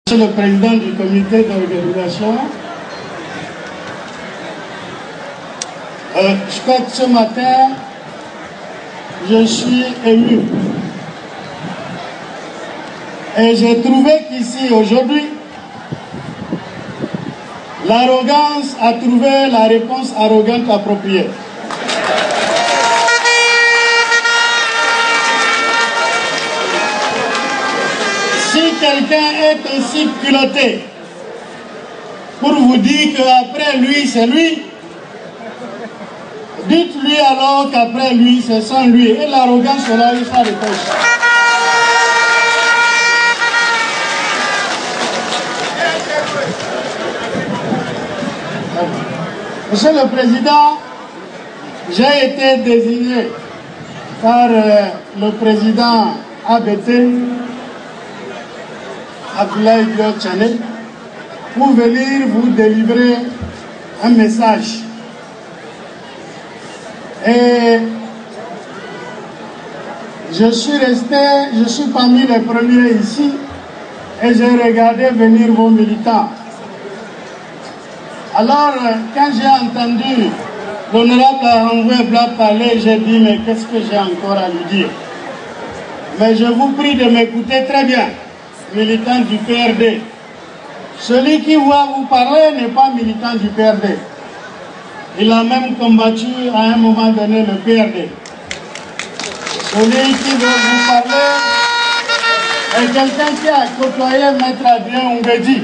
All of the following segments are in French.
Monsieur le président du comité d'organisation, je crois que ce matin, je suis ému. Et j'ai trouvé qu'ici, aujourd'hui, l'arrogance a trouvé la réponse arrogante appropriée. Si quelqu'un est aussi culotté pour vous dire qu'après lui, c'est lui, dites-lui alors qu'après lui, c'est sans lui. Et l'arrogance aura eu sa réponse. Monsieur le Président, j'ai été désigné par le président ABT, Abdoulaye Diop-Tchane, pour venir vous délivrer un message. Et je suis parmi les premiers ici et j'ai regardé venir vos militants. Alors, quand j'ai entendu l'honorable Arangué Bla parler, j'ai dit, mais qu'est-ce que j'ai encore à lui dire? Mais je vous prie de m'écouter très bien, militant du PRD. Celui qui va vous parler n'est pas militant du PRD. Il a même combattu à un moment donné le PRD. Celui qui veut vous parler est quelqu'un qui a côtoyé Maître Adrien Oungedi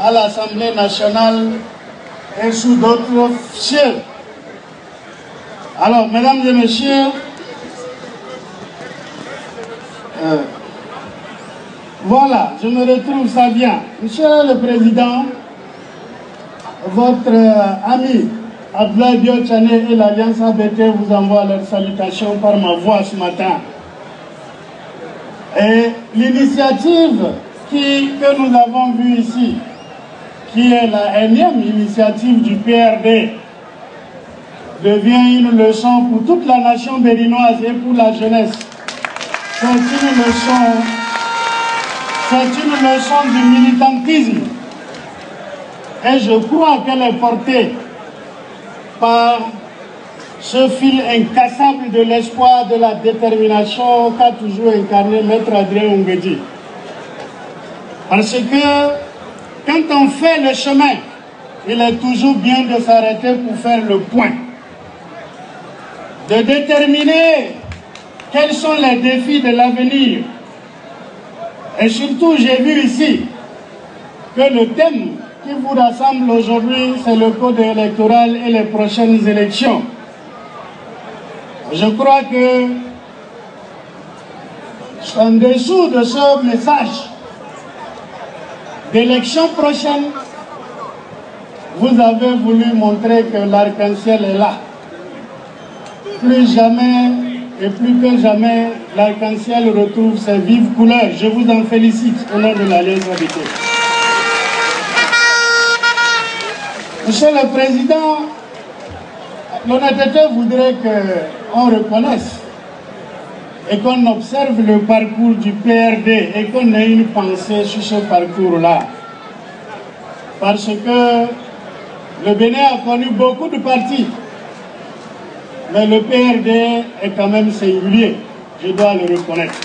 à l'Assemblée nationale et sous d'autres cieux. Alors, mesdames et messieurs, voilà, je me retrouve ça bien. Monsieur le Président, votre ami Abdoulaye Diop-Tchane et l'Alliance ABT vous envoient leurs salutations par ma voix ce matin. Et l'initiative que nous avons vue ici, qui est la énième initiative du PRD, devient une leçon pour toute la nation béninoise et pour la jeunesse. C'est une leçon du militantisme. Et je crois qu'elle est portée par ce fil incassable de l'espoir, de la détermination qu'a toujours incarné Maître Adrien Oungedi. Parce que quand on fait le chemin, il est toujours bien de s'arrêter pour faire le point. De déterminer quels sont les défis de l'avenir. Et surtout, j'ai vu ici que le thème qui vous rassemble aujourd'hui, c'est le code électoral et les prochaines élections. Je crois que, en dessous de ce message d'élection prochaine, vous avez voulu montrer que l'arc-en-ciel est là. Plus jamais et plus que jamais, l'arc-en-ciel retrouve ses vives couleurs. Je vous en félicite au nom de l'Alliance ABT. Monsieur le Président, l'honnêteté voudrait qu'on reconnaisse et qu'on observe le parcours du PRD et qu'on ait une pensée sur ce parcours-là. Parce que le Bénin a connu beaucoup de partis, mais le PRD est quand même singulier, je dois le reconnaître.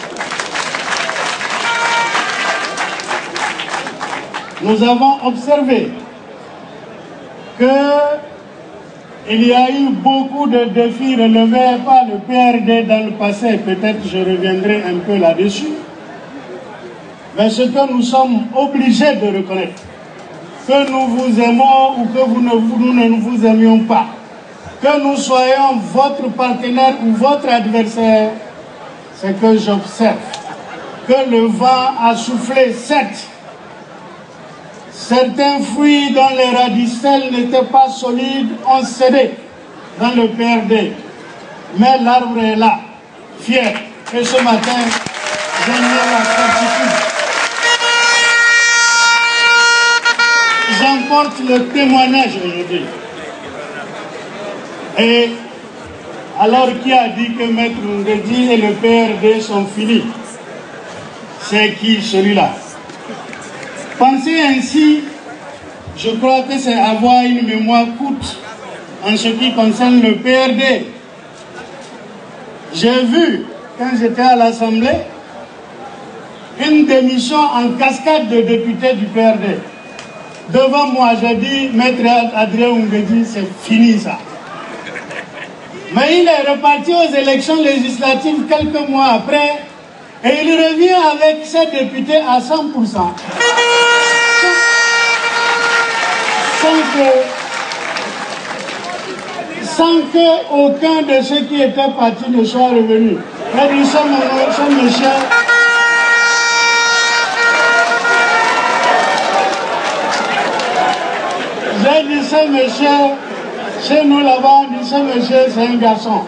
Nous avons observé qu'il y a eu beaucoup de défis relevés par le PRD dans le passé. Peut-être je reviendrai un peu là-dessus. Mais ce que nous sommes obligés de reconnaître, que nous vous aimons ou que nous ne vous aimions pas, que nous soyons votre partenaire ou votre adversaire, c'est que j'observe que le vent a soufflé, certes. Certains fruits dont les radicelles n'étaient pas solides ont cédé dans le PRD. Mais l'arbre est là, fier. Et ce matin, j'en ai la certitude. J'emporte le témoignage aujourd'hui. Et alors qui a dit que Maître Oungedi et le PRD sont finis? C'est qui celui-là? Penser ainsi, je crois que c'est avoir une mémoire courte en ce qui concerne le PRD. J'ai vu, quand j'étais à l'Assemblée, une démission en cascade de députés du PRD. Devant moi, j'ai dit, Maître Adrien Oungwedi, c'est fini ça. Mais il est reparti aux élections législatives quelques mois après et il revient avec ses députés à 100%. Sans que aucun de ceux qui étaient partis ne soit revenu. Mais nous sommes monsieur. J'ai dit ce monsieur, chez nous là-bas, on dit ce monsieur, c'est un garçon.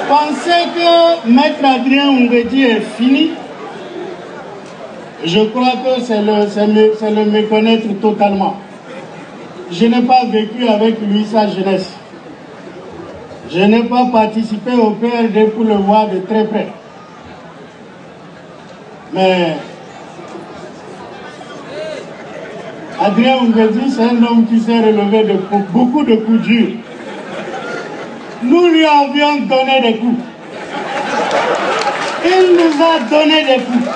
Pensez que Maître Adrien Oungwedi est fini, je crois que c'est le méconnaître totalement. Je n'ai pas vécu avec lui sa jeunesse. Je n'ai pas participé au PRD pour le voir de très près. Mais Adrien Oungwedi, c'est un homme qui s'est relevé de beaucoup de coups durs. Nous lui avions donné des coups. Il nous a donné des coups.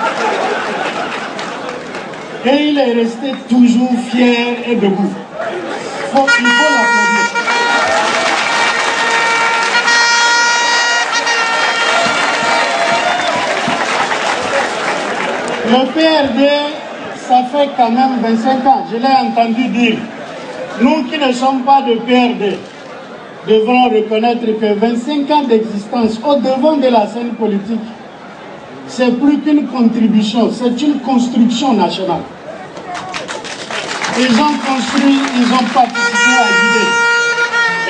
Et il est resté toujours fier et debout. Il faut l'applaudir. Le PRD, ça fait quand même 25 ans, je l'ai entendu dire. Nous qui ne sommes pas de PRD, devrons reconnaître que 25 ans d'existence au devant de la scène politique, c'est plus qu'une contribution, c'est une construction nationale. Ils ont construit, ils ont participé à l'idée.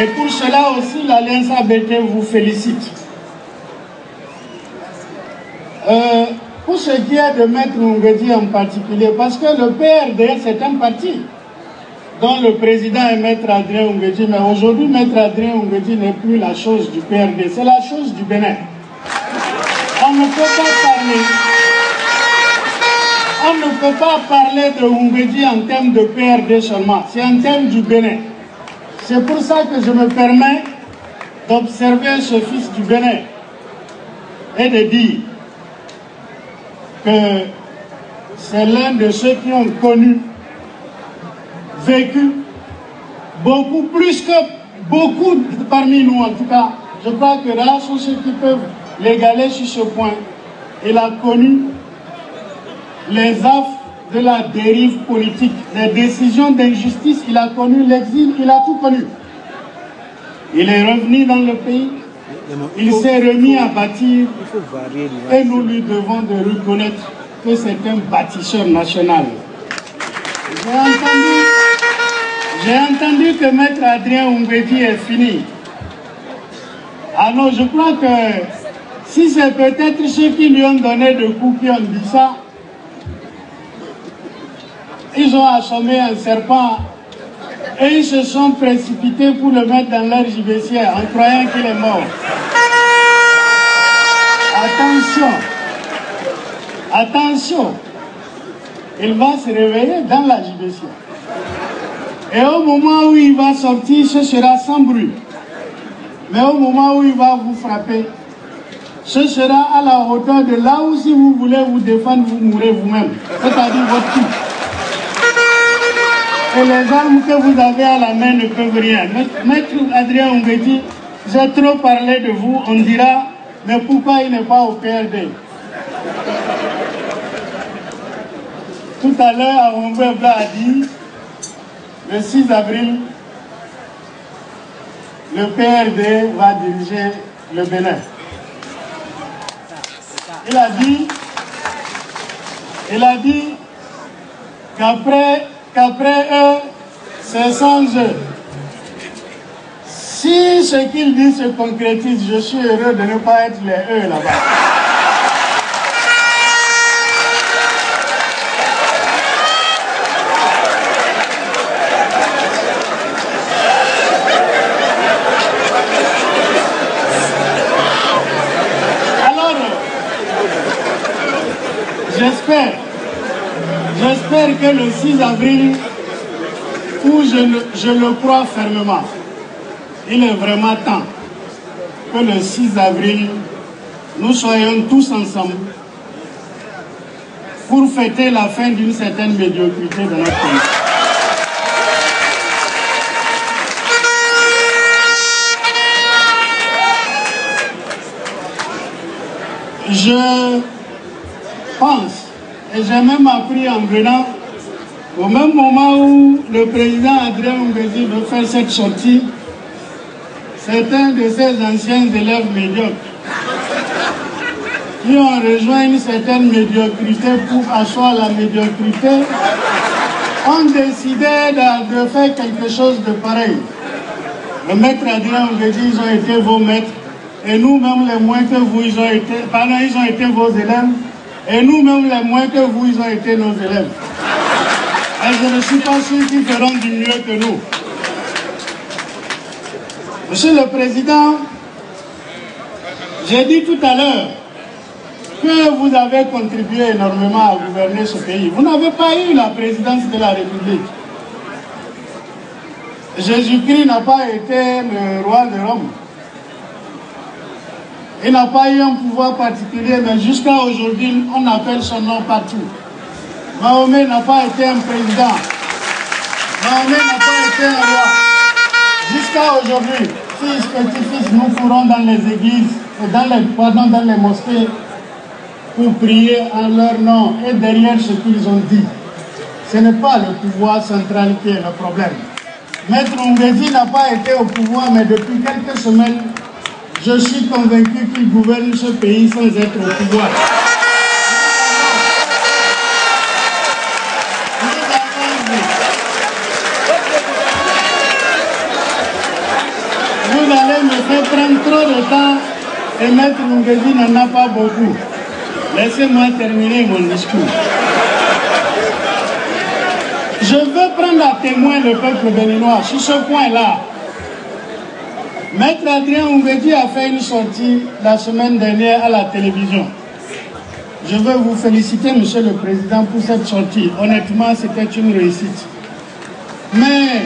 Et pour cela aussi, l'Alliance ABT vous félicite. Pour ce qui est de Maître Oungwedi en particulier, parce que le PRD, c'est un parti dont le président est Maître Adrien Oungwedi, mais aujourd'hui, Maître Adrien Oungwedi n'est plus la chose du PRD, c'est la chose du Bénin. On ne peut pas parler de Oungwedi en termes de PRD seulement, c'est en termes du Bénin. C'est pour ça que je me permets d'observer ce fils du Bénin et de dire que c'est l'un de ceux qui ont connu, vécu, beaucoup plus que beaucoup parmi nous en tout cas. Je crois que rares sont ceux qui peuvent l'égaler sur ce point. Il a connu les affres de la dérive politique, les décisions d'injustice, il a connu l'exil, il a tout connu. Il est revenu dans le pays, il s'est remis à bâtir et nous lui devons de reconnaître que c'est un bâtisseur national. J'ai entendu que Maître Adrien Oungwedi est fini. Alors je crois que si c'est peut-être ceux qui lui ont donné de coups qui ont dit ça, ils ont assommé un serpent et ils se sont précipités pour le mettre dans leur gibecière en croyant qu'il est mort. Attention, attention, il va se réveiller dans la gibecière. Et au moment où il va sortir, ce sera sans bruit. Mais au moment où il va vous frapper, ce sera à la hauteur de là où si vous voulez vous défendre, vous mourrez vous-même. C'est-à-dire votre coup. Et les armes que vous avez à la main ne peuvent rien. Maître Adrien Oungwedi, j'ai trop parlé de vous, on dira, mais pourquoi il n'est pas au PRD? Tout à l'heure, Arongwe Bla a dit, le 6 avril, le PRD va diriger le Bénin. Il a dit qu'après eux, c'est sans eux. Si ce qu'il dit se concrétise, je suis heureux de ne pas être les eux là-bas. j'espère que le 6 avril, où je le crois fermement, il est vraiment temps que le 6 avril, nous soyons tous ensemble pour fêter la fin d'une certaine médiocrité de notre pays. Je pense, et j'ai même appris en venant, au même moment où le président Adrien Mbezi veut faire cette sortie, certains de ses anciens élèves médiocres qui ont rejoint une certaine médiocrité pour asseoir la médiocrité ont décidé de faire quelque chose de pareil. Le maître Adrien Mbezi, ils ont été vos maîtres, et nous-mêmes les moins que vous, ils ont été vos élèves, et nous-mêmes les moins que vous, ils ont été nos élèves. Et je ne suis pas sûr qu'ils feront du mieux que nous. Monsieur le Président, j'ai dit tout à l'heure que vous avez contribué énormément à gouverner ce pays. Vous n'avez pas eu la présidence de la République. Jésus-Christ n'a pas été le roi de Rome. Il n'a pas eu un pouvoir particulier, mais jusqu'à aujourd'hui, on appelle son nom partout. Mahomet n'a pas été un président. Mahomet n'a pas été un roi. Jusqu'à aujourd'hui, fils, petits-fils, nous courons dans les églises, dans les mosquées, pour prier en leur nom et derrière ce qu'ils ont dit. Ce n'est pas le pouvoir central qui est le problème. Maître Mbezi n'a pas été au pouvoir, mais depuis quelques semaines, je suis convaincu qu'il gouverne ce pays sans être au pouvoir. Vous allez me faire prendre trop de temps et Maître Mbezi n'en a pas beaucoup. Laissez-moi terminer mon discours. Je veux prendre à témoin le peuple béninois sur ce point-là. Maître Adrien Mbezi a fait une sortie la semaine dernière à la télévision. Je veux vous féliciter, Monsieur le Président, pour cette sortie. Honnêtement, c'était une réussite. Mais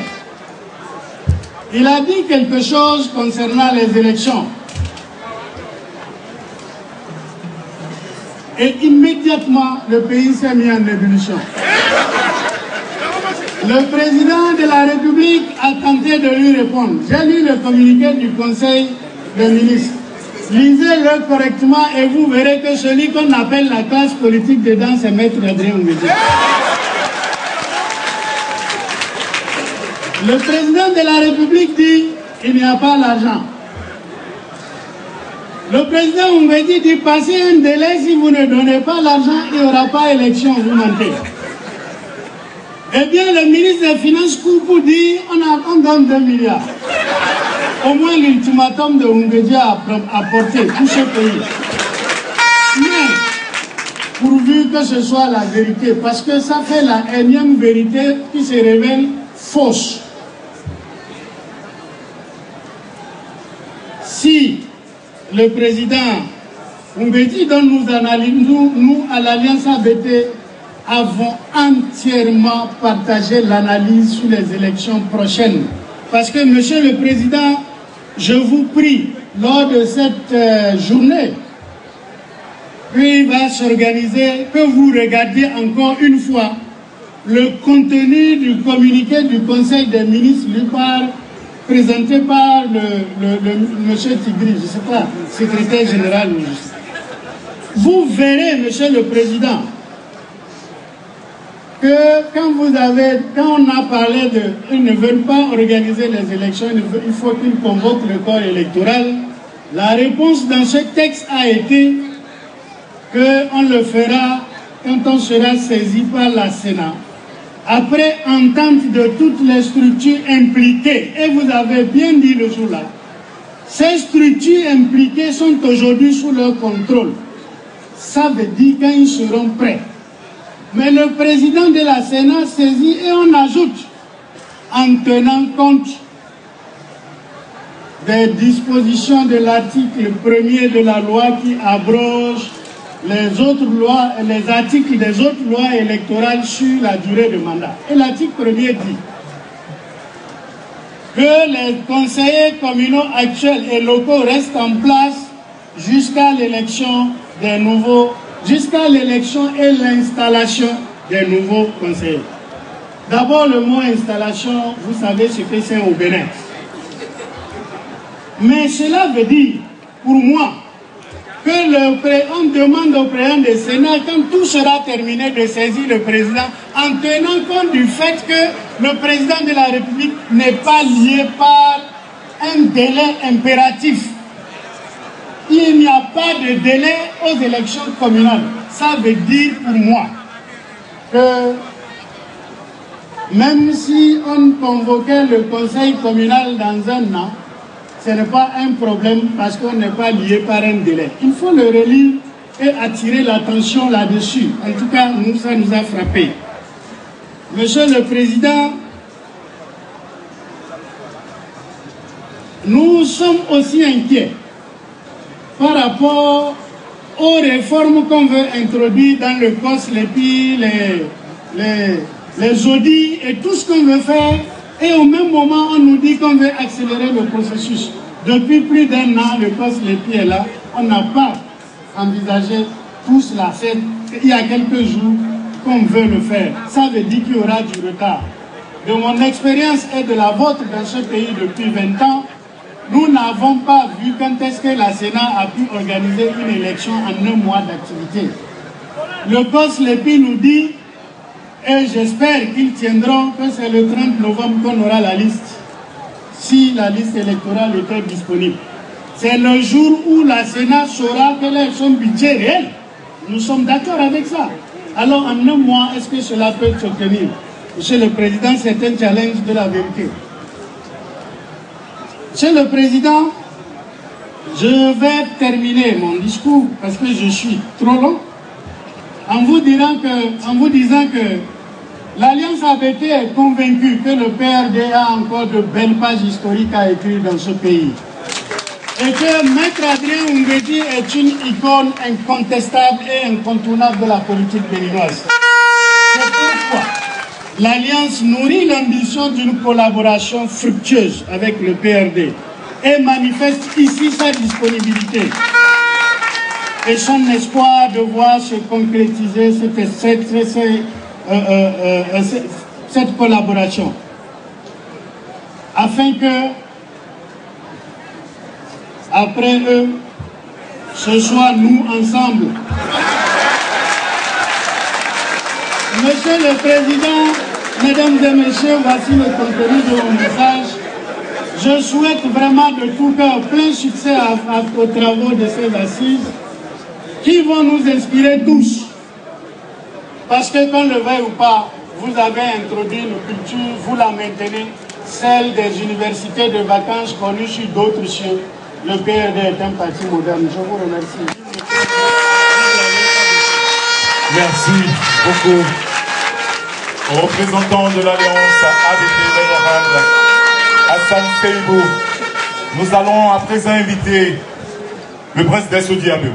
il a dit quelque chose concernant les élections. Et immédiatement, le pays s'est mis en ébullition. Le président de la République a tenté de lui répondre. J'ai lu le communiqué du Conseil des ministres. Lisez-le correctement et vous verrez que celui qu'on appelle la classe politique dedans, c'est Maître Adrien Mbezi. Le président de la République dit qu'il n'y a pas l'argent. Le président Mbezi dit passez un délai, si vous ne donnez pas l'argent, il n'y aura pas élection, vous mentez. Eh bien, le ministre des Finances court pour dire on donne 2 milliards. Au moins l'ultimatum de Mbezi a apporté tout ce pays. Mais, pourvu que ce soit la vérité, parce que ça fait la énième vérité qui se révèle fausse. Si le président Mbezi, dont nous à l'Alliance ABT, avons entièrement partagé l'analyse sur les élections prochaines. Parce que, Monsieur le Président, je vous prie, lors de cette journée, qui va s'organiser, que vous regardiez encore une fois le contenu du communiqué du Conseil des ministres présenté par Monsieur Tigri, je ne sais pas, secrétaire général. Vous verrez, Monsieur le Président, que quand on a parlé ils ne veulent pas organiser les élections, il faut qu'ils convoquent le corps électoral, la réponse dans ce texte a été qu'on le fera quand on sera saisi par la Sénat, après entente de toutes les structures impliquées. Et vous avez bien dit le jour-là, ces structures impliquées sont aujourd'hui sous leur contrôle. Ça veut dire quand ils seront prêts. Mais le président de la Sénat saisit et on ajoute, en tenant compte des dispositions de l'article 1er de la loi qui abroge les autres lois, les articles des autres lois électorales sur la durée de mandat. Et l'article 1er dit que les conseillers communaux actuels et locaux restent en place jusqu'à l'élection des nouveaux, jusqu'à l'élection et l'installation des nouveaux conseillers. D'abord, le mot installation, vous savez ce que c'est au Bénin. Mais cela veut dire, pour moi, que on demande au président du Sénat, quand tout sera terminé, de saisir le président en tenant compte du fait que le président de la République n'est pas lié par un délai impératif. Il n'y a pas de délai aux élections communales. Ça veut dire pour moi que même si on convoquait le conseil communal dans un an, ce n'est pas un problème parce qu'on n'est pas lié par un délai. Il faut le relire et attirer l'attention là-dessus. En tout cas, nous, ça nous a frappé. Monsieur le Président, nous sommes aussi inquiets par rapport aux réformes qu'on veut introduire dans le COS-LEPI, les audits et tout ce qu'on veut faire. Et au même moment, on nous dit qu'on veut accélérer le processus. Depuis plus d'un an, le COS-LEPI est là. On n'a pas envisagé tout cela. C'est il y a quelques jours qu'on veut le faire. Ça veut dire qu'il y aura du retard. De mon expérience et de la vôtre dans ce pays depuis 20 ans, nous n'avons pas vu quand est-ce que la Sénat a pu organiser une élection en 1 mois d'activité. Le COS-LEPI nous dit, et j'espère qu'ils tiendront, que c'est le 30 novembre qu'on aura la liste, si la liste électorale était disponible. C'est le jour où la Sénat saura quel est son budget réel. Nous sommes d'accord avec ça. Alors en 1 mois, est-ce que cela peut se tenir? Monsieur le Président, c'est un challenge de la vérité. Monsieur le Président, je vais terminer mon discours parce que je suis trop long en vous disant que l'Alliance ABT est convaincue que le PRD a encore de belles pages historiques à écrire dans ce pays. Et que Maître Adrien Oungwedi est une icône incontestable et incontournable de la politique béninoise. C'est pourquoi l'Alliance nourrit l'ambition d'une collaboration fructueuse avec le PRD et manifeste ici sa disponibilité et son espoir de voir se concrétiser cette collaboration, afin que, après eux, ce soit nous ensemble. Monsieur le Président, Mesdames et Messieurs, voici le contenu de mon message. Je souhaite vraiment de tout cœur plein succès aux travaux de ces assises qui vont nous inspirer tous. Parce que qu'on le veuille ou pas, vous avez introduit une culture, vous la maintenez, celle des universités de vacances connues sur d'autres cieux. Le PRD est un parti moderne. Je vous remercie. Merci beaucoup aux représentants de l'Alliance ABT Vénérable, Hassan Seibou. Nous allons à présent inviter le prince d'Essodiabé.